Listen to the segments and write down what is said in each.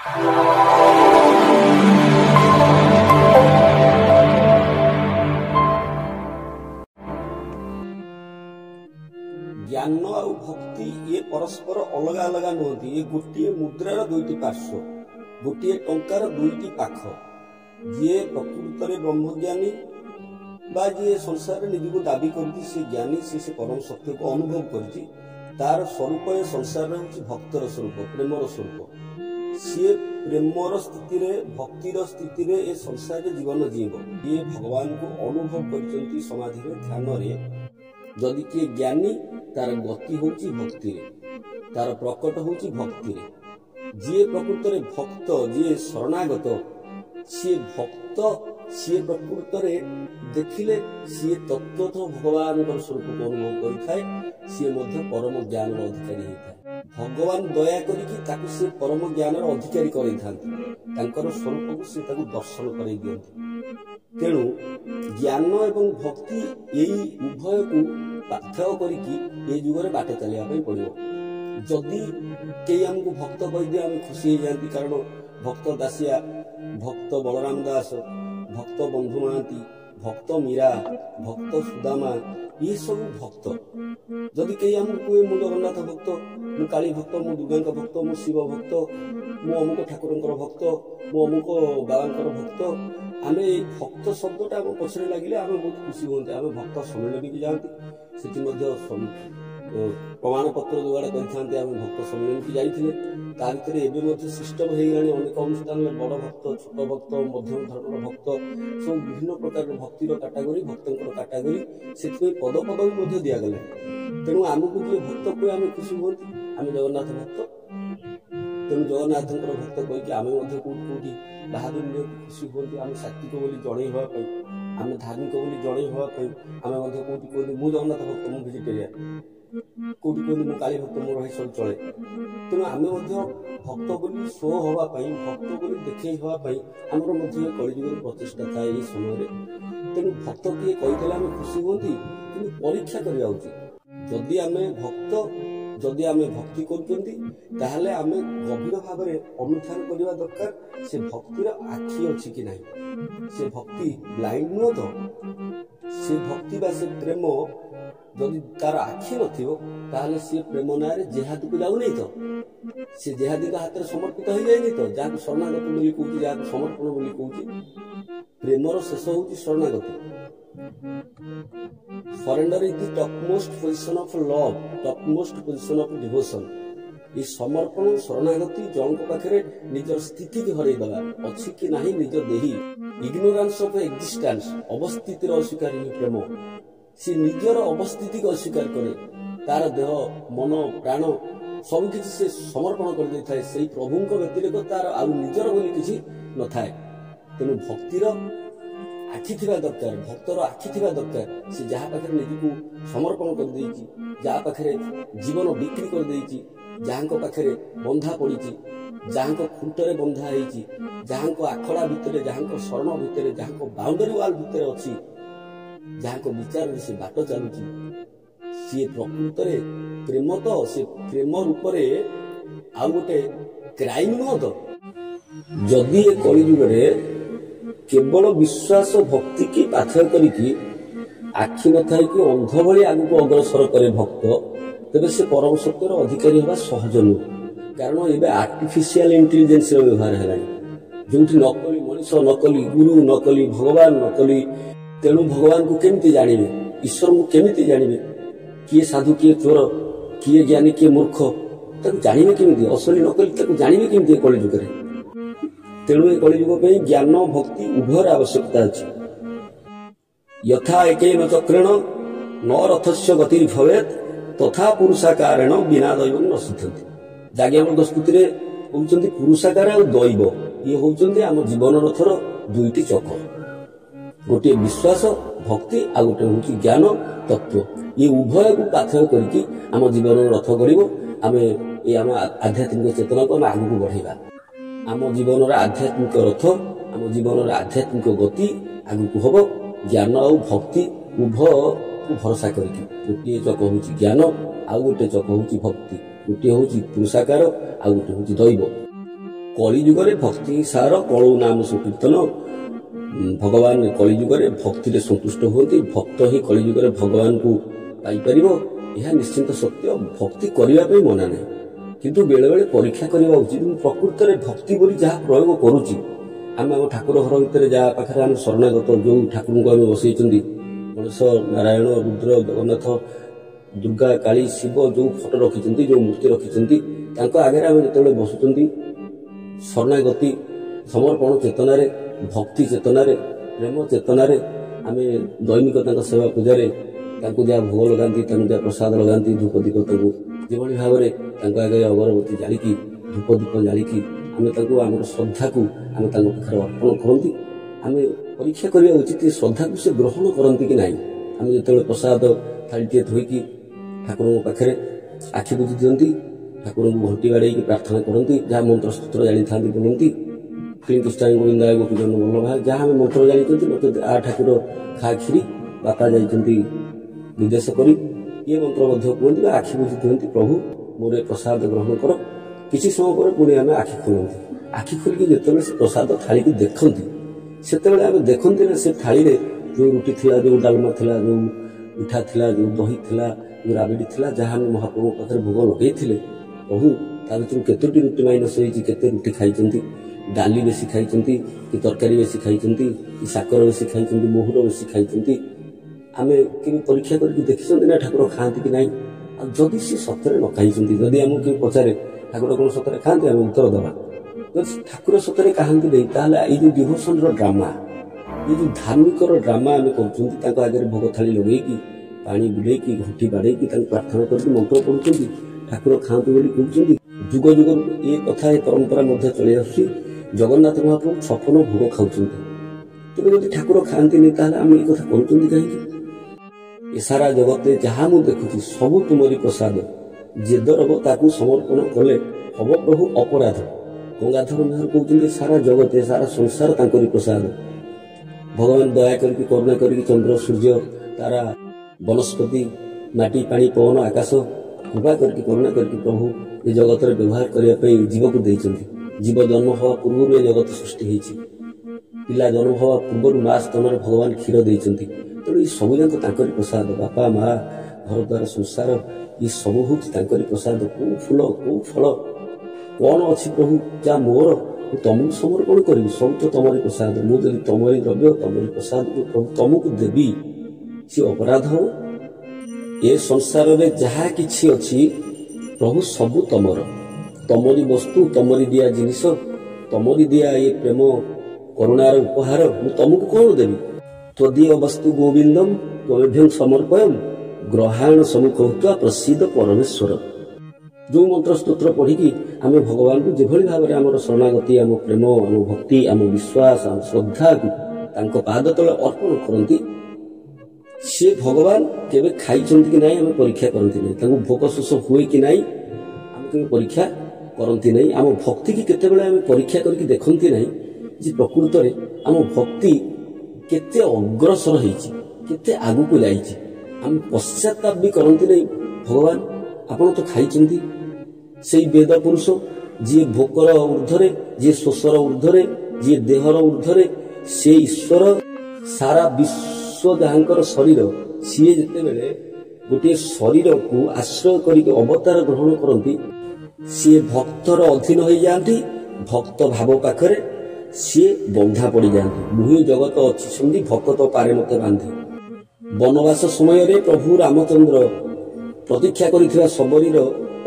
ज्ञान आ भक्ति ये परस्पर अलग अलग नुहति। ये गोटे मुद्रार दुईटी पार्श्व, गोटे टंकार दुईटी पाख। जी प्रकृत में ब्रह्मज्ञानी बा जी संसार निजक दाबी करती से ज्ञानी से परम सत्य को अनुभव करती, तार स्वरूप ए संसार भक्तर स्वरूप, प्रेमर स्वरूप। सी प्रेमर स्थिति भक्तिर स्थिति ए संसार जीवन जीव। ये भगवान को अनुभव कर समाधि ध्यान रे। जदि किए ज्ञानी तार गति होची भक्ति रे, तार प्रकट होची भक्ति रे। जी प्रकृत रे भक्त, जी शरणागत, सी भक्त, सी प्रकृत रे देखिले सी तत्वतः भगवान स्वरूप को अनुभव करिथाय। सी मध्य परम ज्ञान अधिकारी होता। भगवान दया करिकी ताकु से परम ज्ञान अधिकारी करैथांती, तांकर स्वरूप को से ताकु दर्शन करै दियंती। तेणु ज्ञान एवं भक्ति यही उभय को पार्थक्य करिकी ए जुगरे बाटे चलिया पई पड़िबो। जदि के हमको भक्त कहि दे हम खुशी हो जाती, कारण भक्त दासिया, भक्त बलराम दास, भक्त बंधु महांती, भक्त मीरा, भक्त सुदामा, ये सब भक्त। जदि कहीं हमको मु जगन्नाथ भक्त, मु काली भक्त, मु दुर्गा भक्त, मु शिव भक्त, मु अमुक ठाकुर भक्त, मु अमुक बाबा भक्त, आम भक्त शब्दटा आम पछरे लगे आम बहुत खुशी हमें। आम भक्त सम्मेलन भी जाती, से प्रमाण पत्र जोगाड़ करते आम भक्त सम्मेलन की जाते। एवं सिस्टम हो गलानी अनेक अनुष्ठान में बड़ भक्त, छोट भक्त, मध्यम धरण भक्त, सब विभिन्न प्रकार भक्तिर काटागोरी, भक्तर काटागोरी से पद पद भी दिगला। तेणु आमको जी भक्त कहे आम खुशी हमें, आम जगन्नाथ भक्त। तेणु जगन्नाथ भक्त कहीकि आम कौटी बाहादुर खुशी हमें। आम सात्विक बोली जनईवाई, आम धार्मिक बोली जनईवाई, आम कौटी कहते मु जगन्नाथ भक्त, मु भेजिटेरियन, कौटी कहते मु काली भक्त, मोर सब चले। तेणु आम भक्त बोली शो हाँपाई, भक्त बोली देखई हाँपाई आमर कलिजुग प्रचेषा थाए ये समय। तेणु भक्त किए कहीदें आम खुशी हमें, कि परीक्षा करवा उचित। जदि आम भक्त, जदि आम भक्ति कर आम गभीर भाव अनुधान करने दरकार से भक्तिर आखि अच्छी कि ना, से भक्ति ब्लाइंड नुह तो, से भक्ति बा से प्रेम जदि तार आखि न सी प्रेम ना जेहादी को जाऊ नहीं तो, सी जेहादी का हाथ में समर्पित हो जाए तो, जहाँ शरणागत बोली कहूँ, जहाँ समर्पण बोली कहूँ। प्रेमर शेष हूँ शरणागति। Surrender is the topmost position of love, topmost position of devotion. ये समर्पण शरणागति जन पाखे निजर स्थिति की हरईदेवा अच्छी कि ना निज देही। इग्नोरांस ऑफ एक्जिस्टेंस, अवस्थितिर अस्वीकार ही प्रेम। सी निजर अवस्थिति को अस्वीकार करे, तार देह मन प्राण सबकि से समर्पण कर दे थाए। से प्रभु को व्यतिरेक तार आ निजर बोली किसी न थाए। तेणु भक्तिर आखि थिबा दरकार, भक्तर आखि थिबा दरकार। से जहाँ पाखे निजको समर्पण कर देइछि, जहाँ पाखे जीवन बिक्री कर देइछि, जहाँ पाखे बंधा पड़ी, जहाँ खुंटरे बंधा होइछि, जहाँ आखड़ा भितर, जहाँ शरण भितर, जहाँ बाउंडरी वाल भितर अच्छी, जहाँ विचार से बाट चलुची, सी प्रकृत प्रेम तो से प्रेम रूप आउ गोटे क्राइम नुह तो। जदि ए कलिजुगे केवल विश्वास भक्ति की पाथर करिकी आखि न थाई कि अंध भली आगु अग्रसर करे भक्त, तेरे से परम सत्यर अधिकारी होगा सहज नुह। कारण एवं आर्टिफिशियल इंटेलिजेंस व्यवहार है, जो नकली मनीष, नकली गुरु, नकली भगवान, नकली। तेणु भगवान को केमिति जानिबे, ईश्वर को केमिति जानिबे, किए साधु किए चोर, किए ज्ञानी किए मूर्ख, ताको जानिबे केमिति, असली नकली ताको जानिबे केमिति कलिजुग रे। तेणु ए कलिजुग पे ज्ञान भक्ति उभयर आवश्यकता अछि। यथा एकेन चक्रेण न रथस्य गति भवेत् तथा पुरुषाकारेण बिना दैव न सिद्धति। जाज्ञवल्क्य स्तुति रे कहउछन्ति पुरुषाकार और दैव ये होउछन्ति आम जीवन रथर दुईटी चक्र। गोटे विश्वास भक्ति आ गोटे हूँ ज्ञान तत्व। ये उभय को पाथय करके आम जीवन रथ गढ़। आम ये आम आध्यात्मिक चेतना को आम आगू बढ़ेगा। आम जीवन आध्यात्मिक रथ, आम जीवन आध्यात्मिक गति आगू हम ज्ञान आ भक्ति उभय को भरोसा करके। गोटे चक हूँ ज्ञान, आउ गोटे चक हूँ भक्ति, गोटे हूँ पुरुषाकार, आउ गोटे हूँ दैव। କଳିଯୁଗରେ ଭକ୍ତି ସାର କଳୁ ନାମ ସଂକୀର୍ତ୍ତନ। ଭଗବାନ କଳିଯୁଗରେ ଭକ୍ତିରେ ସନ୍ତୁଷ୍ଟ ହୁଅନ୍ତି। ଭକ୍ତ ହିଁ କଳିଯୁଗରେ ଭଗବାନଙ୍କୁ ପାଇପାରିବ। ଏହା ନିଶ୍ଚିନ୍ତ ସତ୍ୟ। ଭକ୍ତି କରିବା ପାଇଁ ମନା ନାହିଁ, କିନ୍ତୁ ବେଳେବେଳେ ପରୀକ୍ଷା କରିବା ଉଚିତ। ମୁଁ ପ୍ରକୃତରେ ଭକ୍ତି ବୋଲି ଯାହା ପ୍ରୟୋଗ କରୁଛି, ଆମେ ଆମ ଠାକୁର ଘର ଭିତରେ ଯାହା ପାଖରେ ଆମେ ଶରଣାଗତ, ଯେଉଁ ଠାକୁରଙ୍କୁ ଆମେ ବସେଇଛନ୍ତି, ଗଣେଶ, ନାରାୟଣ, ରୁଦ୍ର, ଜଗନ୍ନାଥ, ଦୁର୍ଗା, କାଳୀ, ଶିବ, ଯେଉଁ ଫଟୋ ରଖିଛନ୍ତି, ଯେଉଁ ମୂର୍ତ୍ତି ରଖିଛନ୍ତି, ତାଙ୍କ ଆଗରେ ଆମେ ଯେତେବେଳେ ବସୁଛନ୍ତି ଶରଣାଗତି, ସମର୍ପଣ ଚେତନାରେ, ଭକ୍ତି ଚେତନାରେ, ପ୍ରେମ ଚେତନାରେ ଆମେ ଦୈନିକ ତାଙ୍କ ସେବା ପୂଜାରେ ତାଙ୍କୁ ଯାହା ଭୋଗ ଲଗାନ୍ତି, ତାଙ୍କୁ ଯାହା ପ୍ରସାଦ ଲଗାନ୍ତି, ଧୂପ ଦୀପ ତାଙ୍କୁ ଯେଭଳି ଭାବରେ ତାଙ୍କ ଆଗରେ ଅଗରବତୀ ଜାଳିକି, ଧୂପ ଦୀପ ଜାଳିକି ଆମେ ତାଙ୍କୁ ଆମର ଶ୍ରଦ୍ଧାକୁ ଆମେ ତାଙ୍କ ପାଖରେ ଅର୍ପଣ କରନ୍ତି। ଆମେ ପରୀକ୍ଷା କରିବା ଉଚିତ ଶ୍ରଦ୍ଧାକୁ ସେ ଗ୍ରହଣ କରନ୍ତି କି ନାହିଁ। ଆମେ ଯେତେବେଳେ ପ୍ରସାଦ ଥାଳିଟିଏ ଧୋଇକି ଠାକୁରଙ୍କ ପାଖରେ ଆଖି ବୁଜି ଦିଅନ୍ତି, ଠାକୁରଙ୍କୁ ଘଣ୍ଟି ବାଡ଼େଇକି ପ୍ରାର୍ଥନା କରନ୍ତି, ଯାହା ମନ୍ତ୍ର ସ୍ତୋତ୍ର ଜାଣିଥାନ୍ତି ବୋଲନ୍ତି, ଶ୍ରୀକୃଷ୍ଣାୟ ଗୋବିନ୍ଦାୟ ଗୋପୀଜନ ବଲ୍ଲଭାୟ, ଯାହା ଆମେ ମନ୍ତ୍ର ଜାଣିଛନ୍ତି, ମୋତେ ଆ ଠାକୁର ଖା କ୍ଷୀରି, ବାପା ଯାଇଛନ୍ତି ବିଦେଶ କରି, ଇଏ ମନ୍ତ୍ର ମଧ୍ୟ କୁହନ୍ତି ବା ଆଖି ବୁଜି ଦିଅନ୍ତି, ପ୍ରଭୁ ମୋର ଏ ପ୍ରସାଦ ଗ୍ରହଣ କର। କିଛି ସମୟ ପରେ ପୁଣି ଆମେ ଆଖି ଖୋଲନ୍ତି। ଆଖି ଖୋଲିକି ଯେତେବେଳେ ସେ ପ୍ରସାଦ ଥାଳିକି ଦେଖନ୍ତି, ସେତେବେଳେ ଆମେ ଦେଖନ୍ତି ନା ସେ ଥାଳିରେ ଯେଉଁ ରୁଟି ଥିଲା, ଯେଉଁ ଡାଲମା ଥିଲା, ଯେଉଁ ମିଠା ଥିଲା, ଯେଉଁ ଦହି ଥିଲା, ଯେଉଁ ରାବିଡ଼ି ଥିଲା, ଯାହା ଆମେ ମହାପ୍ରଭୁଙ୍କ ପାଖରେ ଭୋଗ ଲଗେଇଥିଲେ, ପ୍ରଭୁ ତା ଭିତରୁ କେତୋଟି ରୁଟି ମାଇନସ୍ ହେଇଛି, କେତେ ରୁଟି ଖାଇଛନ୍ତି, ଡାଲି ବେଶୀ ଖାଇଛନ୍ତି କି ତରକାରୀ ବେଶୀ ଖାଇଛନ୍ତି କି ସାକର ବେଶୀ ଖାଇଛନ୍ତି, ମହୁର ବେଶୀ ଖାଇଛନ୍ତି, ଆମେ କେବେ ପରୀକ୍ଷା କରିକି ଦେଖିଛନ୍ତି ନା ଠାକୁର ଖାଆନ୍ତି କି ନାହିଁ? ଆଉ ଯଦି ସେ ସତରେ ନ ଖାଇଛନ୍ତି, ଯଦି ଆମକୁ କେବେ ପଚାରେ ଠାକୁର କ'ଣ ସତରେ ଖାଆନ୍ତି, ଆମେ ଉତ୍ତର ଦେବା। ଯଦି ଠାକୁର ସତରେ ଖାଆନ୍ତି ନାହିଁ, ତାହେଲେ ଏଇ ଯେଉଁ ଡିଭୋସନର ଡ୍ରାମା, ଏଇ ଯେଉଁ ଧାର୍ମିକର ଡ୍ରାମା ଆମେ କରୁଛନ୍ତି, ତାଙ୍କ ଆଗରେ ଭୋଗ ଥାଳି ଲଗେଇକି, ପାଣି ବୁଲେଇକି, ଘଣ୍ଟି ବାଡ଼େଇକି ତାଙ୍କୁ ପ୍ରାର୍ଥନା କରିକି ମନ୍ତ୍ର ପଢ଼ୁଛନ୍ତି, ଠାକୁର ଖାଆନ୍ତୁ ବୋଲି କହୁଛନ୍ତି। ଯୁଗ ଯୁଗରୁ ଏ କଥା, ଏ ପରମ୍ପରା ମଧ୍ୟ ଚଳି ଆସୁଛି। ଜଗନ୍ନାଥ ମହାପ୍ରଭୁ 56 ଭୋଗ ଖାଉଛନ୍ତି। ତେବେ ଯଦି ଠାକୁର ଖାଆନ୍ତିନି, ତାହେଲେ ଆମେ ଏ କଥା କରୁଛନ୍ତି କାହିଁକି? ଏ ସାରା ଜଗତରେ ଯାହା ମୁଁ ଦେଖୁଛି ସବୁ ତୁମରି ପ୍ରସାଦ, ଯେ ଦରବ ତାକୁ ସମର୍ପଣ କଲେ ହବ ପ୍ରଭୁ ଅପରାଧ। ଗଙ୍ଗାଧର ମେହର କହୁଛନ୍ତି ସାରା ଜଗତ, ସାରା ସଂସାର ତାଙ୍କରି ପ୍ରସାଦ। ଭଗବାନ ଦୟା କରିକି, କରୁଣା କରିକି ଚନ୍ଦ୍ର, ସୂର୍ଯ୍ୟ, ତାରା, ବନସ୍ପତି, ମାଟି, ପାଣି, ପବନ, ଆକାଶ କୃପା କରିକି, କରୁଣା କରିକି ପ୍ରଭୁ ଏ ଜଗତରେ ବ୍ୟବହାର କରିବା ପାଇଁ ଜୀବକୁ ଦେଇଛନ୍ତି। ଜୀବ ଜନ୍ମ ହେବା ପୂର୍ବରୁ ଏ ଜଗତ ସୃଷ୍ଟି ହେଇଛି। ପିଲା ଜନ୍ମ ହେବା ପୂର୍ବରୁ ମା ସ୍ତନରେ ଭଗବାନ କ୍ଷୀର ଦେଇଛନ୍ତି। ତେଣୁ ଏ ସବୁ ଯାକ ତାଙ୍କରି ପ୍ରସାଦ। ବାପା, ମା, ଘର ଦ୍ୱାର, ସଂସାର, ଏ ସବୁ ହେଉଛି ତାଙ୍କରି ପ୍ରସାଦ। କୋଉ ଫୁଲ, କୋଉ ଫଳ, କ'ଣ ଅଛି ପ୍ରଭୁ ଯାହା ମୋର ମୁଁ ତମକୁ ସମର୍ପଣ କରିବି? ସବୁ ତ ତମରି ପ୍ରସାଦ। ମୁଁ ଯଦି ତମରି ଦ୍ରବ୍ୟ, ତମରି ପ୍ରସାଦ ପ୍ରଭୁ ତମକୁ ଦେବି, ସେ ଅପରାଧ ହେବ? ଏ ସଂସାରରେ ଯାହା କିଛି ଅଛି ପ୍ରଭୁ ସବୁ ତମର, ତମରି ବସ୍ତୁ, ତମରି ଦିଆ ଜିନିଷ, ତମରି ଦିଆ ଏ ପ୍ରେମ କରୁଣାର ଉପହାର। ମୁଁ ତମକୁ କ'ଣ ଦେବି? ତ୍ୱଦୀୟ ବସ୍ତୁ ଗୋବିନ୍ଦମ ତ୍ୱମେଭ୍ୟଂ ସମର୍ପୟମ ଗ୍ରହାଣ ସମ୍ମୁଖ ହତ୍ୱା ପ୍ରସିଦ୍ଧ ପରମେଶ୍ୱର। ଯେଉଁ ମନ୍ତ୍ର ସ୍ତୋତ୍ର ପଢ଼ିକି ଆମେ ଭଗବାନଙ୍କୁ ଯେଭଳି ଭାବରେ ଆମର ଶରଣାଗତି, ଆମ ପ୍ରେମ, ଆମ ଭକ୍ତି, ଆମ ବିଶ୍ୱାସ, ଆମ ଶ୍ରଦ୍ଧାକୁ ତାଙ୍କ ପାଦ ତଳେ ଅର୍ପଣ କରନ୍ତି, ସେ ଭଗବାନ କେବେ ଖାଇଛନ୍ତି କି ନାହିଁ ଆମେ ପରୀକ୍ଷା କରନ୍ତି ନାହିଁ। ତାଙ୍କୁ ଭୋକ ଶୋଷ ହୁଏ କି ନାହିଁ ଆମେ କେବେ ପରୀକ୍ଷା କରନ୍ତି ନାହିଁ। ଆମ ଭକ୍ତିକି କେତେବେଳେ ଆମେ ପରୀକ୍ଷା କରିକି ଦେଖନ୍ତି ନାହିଁ ଯେ ପ୍ରକୃତରେ ଆମ ଭକ୍ତି କେତେ ଅଗ୍ରସର ହେଇଛି, କେତେ ଆଗକୁ ଯାଇଛି। ଆମେ ପଶ୍ଚାତାପ ବି କରନ୍ତି ନାହିଁ, ଭଗବାନ ଆପଣ ତ ଖାଇଛନ୍ତି। ସେଇ ବେଦ ପୁରୁଷ ଯିଏ ଭୋକର ଊର୍ଦ୍ଧ୍ୱରେ, ଯିଏ ଶୋଷର ଊର୍ଦ୍ଧ୍ୱରେ, ଯିଏ ଦେହର ଊର୍ଦ୍ଧ୍ୱରେ, ସେ ଈଶ୍ୱର, ସାରା ବିଶ୍ୱ ଯାହାଙ୍କର ଶରୀର, ସିଏ ଯେତେବେଳେ ଗୋଟିଏ ଶରୀରକୁ ଆଶ୍ରୟ କରିକି ଅବତାର ଗ୍ରହଣ କରନ୍ତି, ସିଏ ଭକ୍ତର ଅଧୀନ ହୋଇଯାଆନ୍ତି। ଭକ୍ତ ଭାବ ପାଖରେ ସିଏ ବନ୍ଧା ପଡ଼ିଯାଆନ୍ତି। ମୁହିଁ ଜଗତ ଅଛି ସନ୍ଧି, ଭକ୍ତ ପାରେ ମତେ ବାନ୍ଧି। ବନବାସ ସମୟରେ ପ୍ରଭୁ ରାମଚନ୍ଦ୍ର ପ୍ରତୀକ୍ଷା କରିଥିବା ଶବରୀର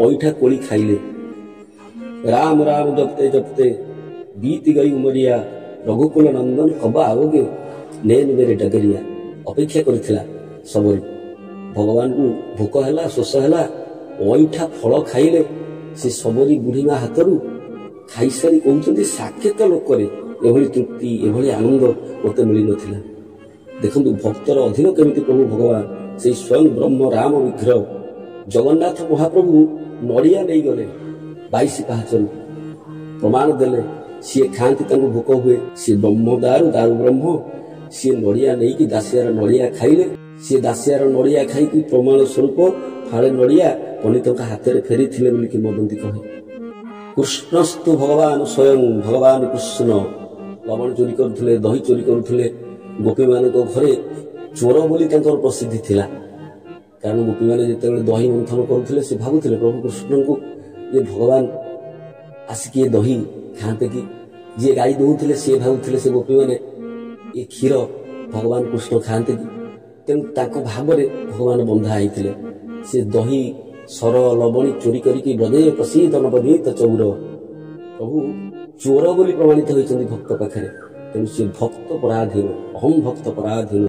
ଅଇଠା କୋଳି ଖାଇଲେ। ରାମ ରାମ ଜପତେ ଜପତେ बीत गई उमरिया रघुकुल नंदन कब आओगे नैन मेरे डगरिया। अपेक्षा करथिला सबरी भगवान को भोक है शोष है अईठा फल खाइले से सबरी बुढ़ीमा हाथरू खाई सारी कहते साकेत लोक एभली तृप्ति एभली आनंद मत मिल ना। देखु भक्तर अधीन केमिति प्रभु भगवान से स्वयं ब्रह्म राम विग्रह जगन्नाथ महाप्रभु नड़िया नहीं गले 22 पाहचर प्रमाण देले सी खाती भोक हुए सी ब्रह्म दारु दारु ब्रह्म सी नड़िया नहीं कि दासियार नड़िया खाइले सी दासियार नड़िया खाई प्रमाण स्वरूप फाड़े नड़िया पंडित हाथ में फेरी थिले बोलिकी मदंती कहे। କୃଷ୍ଣସ୍ତୁ ଭଗବାନ ସ୍ୱୟଂ ଭଗବାନ କୃଷ୍ଣ ଲବଣ ଚୋରି କରୁଥିଲେ, ଦହି ଚୋରି କରୁଥିଲେ। ଗୋପୀମାନଙ୍କ ଘରେ ଚୋର ବୋଲି ତାଙ୍କର ପ୍ରସିଦ୍ଧି ଥିଲା। କାରଣ ଗୋପୀମାନେ ଯେତେବେଳେ ଦହି ମନ୍ଥନ କରୁଥିଲେ ସେ ଭାବୁଥିଲେ ପ୍ରଭୁ କୃଷ୍ଣଙ୍କୁ ଯେ ଭଗବାନ ଆସିକି ଏ ଦହି ଖାଆନ୍ତେ କି। ଯିଏ ଗାଈ ଦଉଥିଲେ ସିଏ ଭାବୁଥିଲେ ସେ ଗୋପୀମାନେ ଏ କ୍ଷୀର ଭଗବାନ କୃଷ୍ଣ ଖାଆନ୍ତେ କି। ତେଣୁ ତାଙ୍କ ଭାବରେ ଭଗବାନ ବନ୍ଧା ହେଇଥିଲେ। ସେ ଦହି ସର ଲବଣୀ ଚୋରି କରିକି ବ୍ରଜେ ପ୍ରସିଦ୍ଧ ନବନୀତ ଚଉର, ପ୍ରଭୁ ଚୋର ବୋଲି ପ୍ରମାଣିତ ହୋଇଛନ୍ତି ଭକ୍ତ ପାଖରେ। ତେଣୁ ସେ ଭକ୍ତ ପରାଧୀନ, ଅହଂ ଭକ୍ତ ପରାଧୀନ।